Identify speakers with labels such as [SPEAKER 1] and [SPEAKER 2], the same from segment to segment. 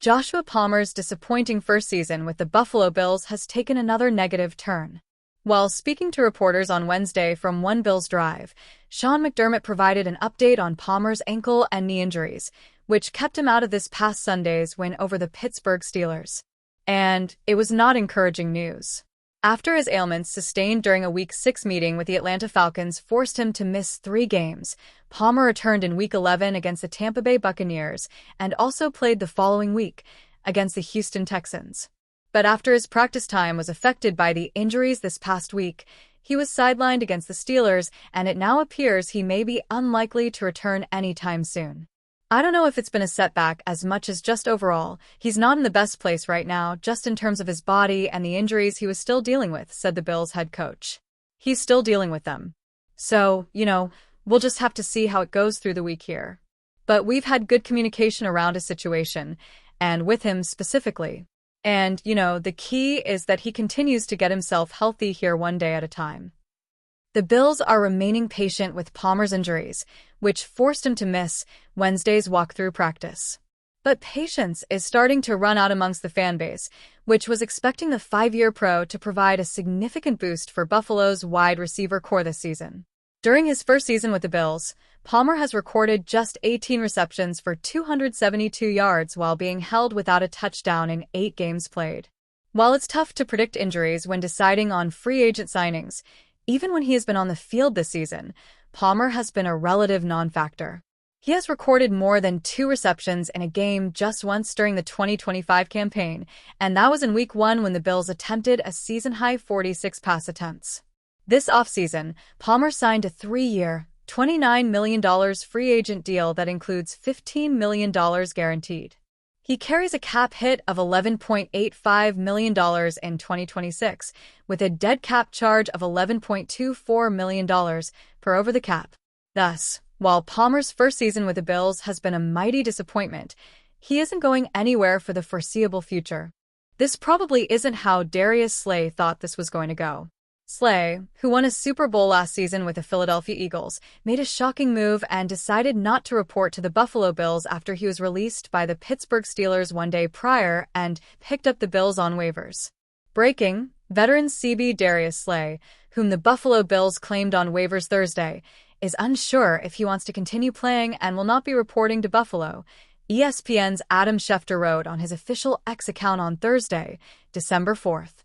[SPEAKER 1] Joshua Palmer's disappointing first season with the Buffalo Bills has taken another negative turn. While speaking to reporters on Wednesday from One Bills Drive, Sean McDermott provided an update on Palmer's ankle and knee injuries, which kept him out of this past Sunday's win over the Pittsburgh Steelers. And it was not encouraging news. After his ailments sustained during a Week 6 meeting with the Atlanta Falcons forced him to miss 3 games, Palmer returned in Week 11 against the Tampa Bay Buccaneers and also played the following week against the Houston Texans. But after his practice time was affected by the injuries this past week, he was sidelined against the Steelers, and it now appears he may be unlikely to return anytime soon. I don't know if it's been a setback as much as just overall. He's not in the best place right now, just in terms of his body and the injuries he was still dealing with, said the Bills head coach. He's still dealing with them. So, we'll just have to see how it goes through the week here. But we've had good communication around his situation, and with him specifically. And, the key is that he continues to get himself healthy here one day at a time. The Bills are remaining patient with Palmer's injuries, which forced him to miss Wednesday's walkthrough practice. But patience is starting to run out amongst the fanbase, which was expecting the 5-year pro to provide a significant boost for Buffalo's wide receiver core this season. During his first season with the Bills, Palmer has recorded just 18 receptions for 272 yards while being held without a touchdown in 8 games played. While it's tough to predict injuries when deciding on free agent signings, even when he has been on the field this season, Palmer has been a relative non-factor. He has recorded more than 2 receptions in a game just once during the 2025 campaign, and that was in Week 1 when the Bills attempted a season-high 46 pass attempts. This offseason, Palmer signed a 3-year, $29 million free agent deal that includes $15 million guaranteed. He carries a cap hit of $11.85 million in 2026, with a dead cap charge of $11.24 million per over the cap. Thus, while Palmer's first season with the Bills has been a mighty disappointment, he isn't going anywhere for the foreseeable future. This probably isn't how Darius Slay thought this was going to go. Slay, who won a Super Bowl last season with the Philadelphia Eagles, made a shocking move and decided not to report to the Buffalo Bills after he was released by the Pittsburgh Steelers one day prior and picked up the Bills on waivers. Breaking, veteran CB Darius Slay, whom the Buffalo Bills claimed on waivers Thursday, is unsure if he wants to continue playing and will not be reporting to Buffalo, ESPN's Adam Schefter wrote on his official X account on Thursday, December 4th.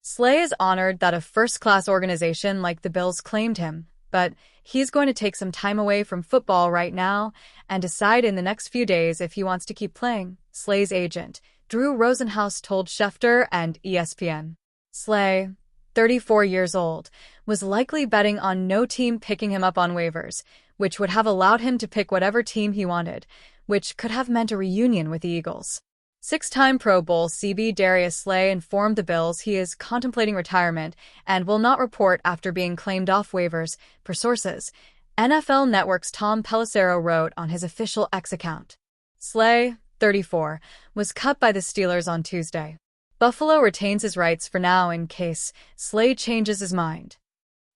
[SPEAKER 1] Slay is honored that a first-class organization like the Bills claimed him, but he's going to take some time away from football right now and decide in the next few days if he wants to keep playing, Slay's agent, Drew Rosenhaus, told Schefter and ESPN. Slay, 34 years old, was likely betting on no team picking him up on waivers, which would have allowed him to pick whatever team he wanted, which could have meant a reunion with the Eagles. 6-time Pro Bowl CB Darius Slay informed the Bills he is contemplating retirement and will not report after being claimed off waivers, per sources. NFL Network's Tom Pelissero wrote on his official X account. Slay, 34, was cut by the Steelers on Tuesday. Buffalo retains his rights for now in case Slay changes his mind.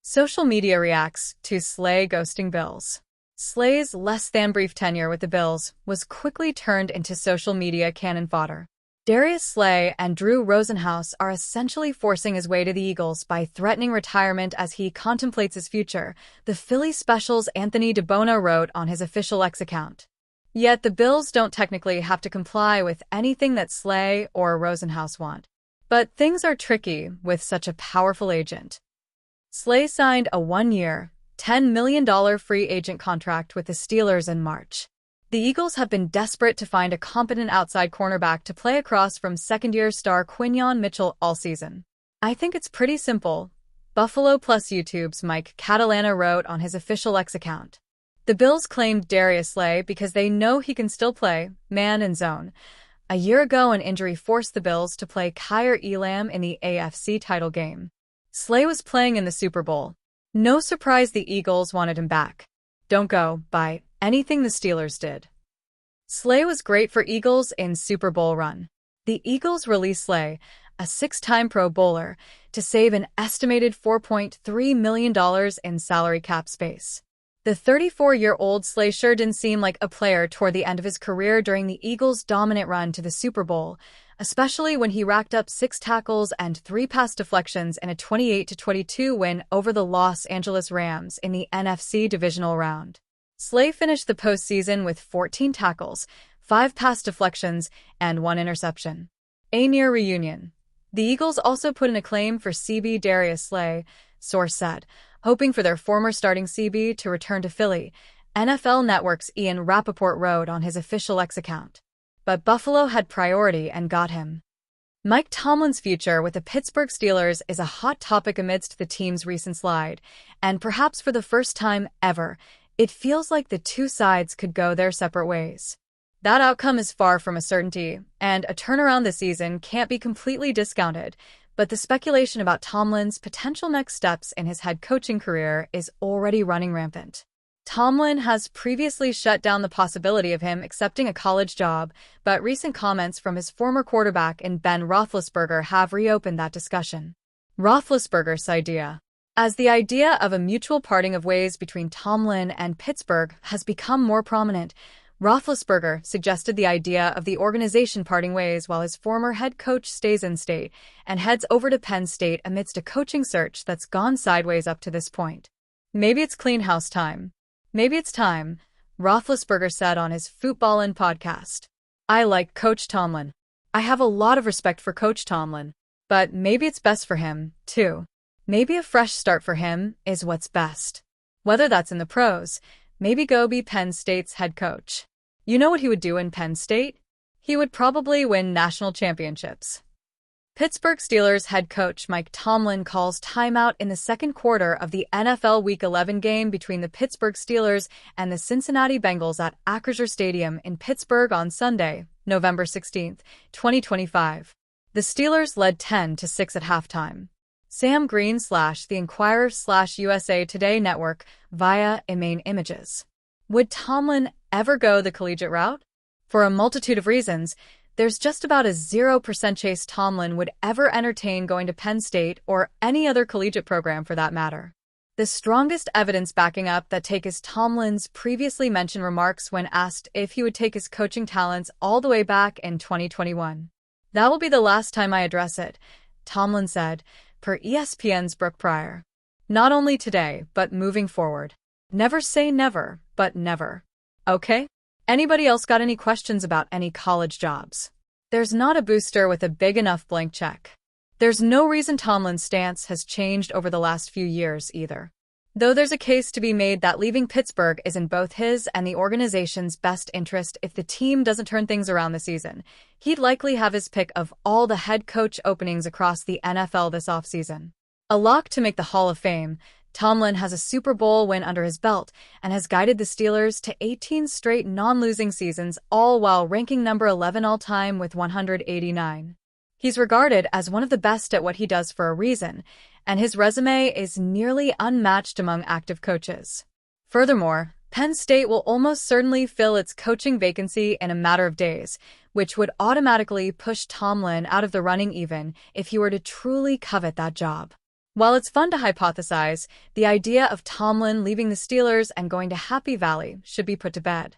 [SPEAKER 1] Social media reacts to Slay ghosting Bills. Slay's less-than-brief tenure with the Bills was quickly turned into social media cannon fodder. Darius Slay and Drew Rosenhaus are essentially forcing his way to the Eagles by threatening retirement as he contemplates his future, the Philly Special's Anthony DeBono wrote on his official X account. Yet the Bills don't technically have to comply with anything that Slay or Rosenhaus want. But things are tricky with such a powerful agent. Slay signed a 1-year, $10 million free agent contract with the Steelers in March. The Eagles have been desperate to find a competent outside cornerback to play across from second-year star Quinyon Mitchell all season. I think it's pretty simple, Buffalo Plus YouTube's Mike Catalana wrote on his official X account. The Bills claimed Darius Slay because they know he can still play man and zone. A year ago, an injury forced the Bills to play Kaiir Elam in the AFC title game. Slay was playing in the Super Bowl. No surprise the Eagles wanted him back. Don't go by anything the Steelers did. Slay was great for Eagles in Super Bowl run. The Eagles released Slay, a 6-time Pro Bowler, to save an estimated $4.3 million in salary cap space. The 34-year-old Slay sure didn't seem like a player toward the end of his career during the Eagles' dominant run to the Super Bowl, especially when he racked up 6 tackles and 3 pass deflections in a 28-22 win over the Los Angeles Rams in the NFC divisional round. Slay finished the postseason with 14 tackles, 5 pass deflections, and 1 interception. A near reunion. The Eagles also put in a claim for CB Darius Slay, source said, hoping for their former starting CB to return to Philly, NFL Network's Ian Rappaport wrote on his official X account. But Buffalo had priority and got him. Mike Tomlin's future with the Pittsburgh Steelers is a hot topic amidst the team's recent slide, and perhaps for the first time ever, it feels like the two sides could go their separate ways. That outcome is far from a certainty, and a turnaround this season can't be completely discounted, but the speculation about Tomlin's potential next steps in his head coaching career is already running rampant. Tomlin has previously shut down the possibility of him accepting a college job, but recent comments from his former quarterback in Ben Roethlisberger have reopened that discussion. Roethlisberger's idea. As the idea of a mutual parting of ways between Tomlin and Pittsburgh has become more prominent, Roethlisberger suggested the idea of the organization parting ways while his former head coach stays in state and heads over to Penn State amidst a coaching search that's gone sideways up to this point. Maybe it's clean house time. Maybe it's time, Roethlisberger said on his Footballin' podcast. I like Coach Tomlin. I have a lot of respect for Coach Tomlin, but maybe it's best for him, too. Maybe a fresh start for him is what's best. Whether that's in the pros, maybe go be Penn State's head coach. You know what he would do in Penn State? He would probably win national championships. Pittsburgh Steelers head coach Mike Tomlin calls timeout in the second quarter of the NFL Week 11 game between the Pittsburgh Steelers and the Cincinnati Bengals at Acrisure Stadium in Pittsburgh on Sunday, November 16, 2025. The Steelers led 10-6 at halftime. Sam Green / The Inquirer / USA Today Network via Main Images. Would Tomlin ever go the collegiate route? For a multitude of reasons, there's just about a 0% chance Tomlin would ever entertain going to Penn State or any other collegiate program for that matter. The strongest evidence backing up that take is Tomlin's previously mentioned remarks when asked if he would take his coaching talents all the way back in 2021. That will be the last time I address it, Tomlin said, per ESPN's Brooke Pryor. Not only today, but moving forward. Never say never, but never. Okay? Anybody else got any questions about any college jobs? There's not a booster with a big enough blank check. There's no reason Tomlin's stance has changed over the last few years either. Though there's a case to be made that leaving Pittsburgh is in both his and the organization's best interest if the team doesn't turn things around this season, he'd likely have his pick of all the head coach openings across the NFL this offseason. A lock to make the Hall of Fame, Tomlin has a Super Bowl win under his belt and has guided the Steelers to 18 straight non-losing seasons, all while ranking number 11 all-time with 189. He's regarded as one of the best at what he does for a reason, and his resume is nearly unmatched among active coaches. Furthermore, Penn State will almost certainly fill its coaching vacancy in a matter of days, which would automatically push Tomlin out of the running even if he were to truly covet that job. While it's fun to hypothesize, the idea of Tomlin leaving the Steelers and going to Happy Valley should be put to bed.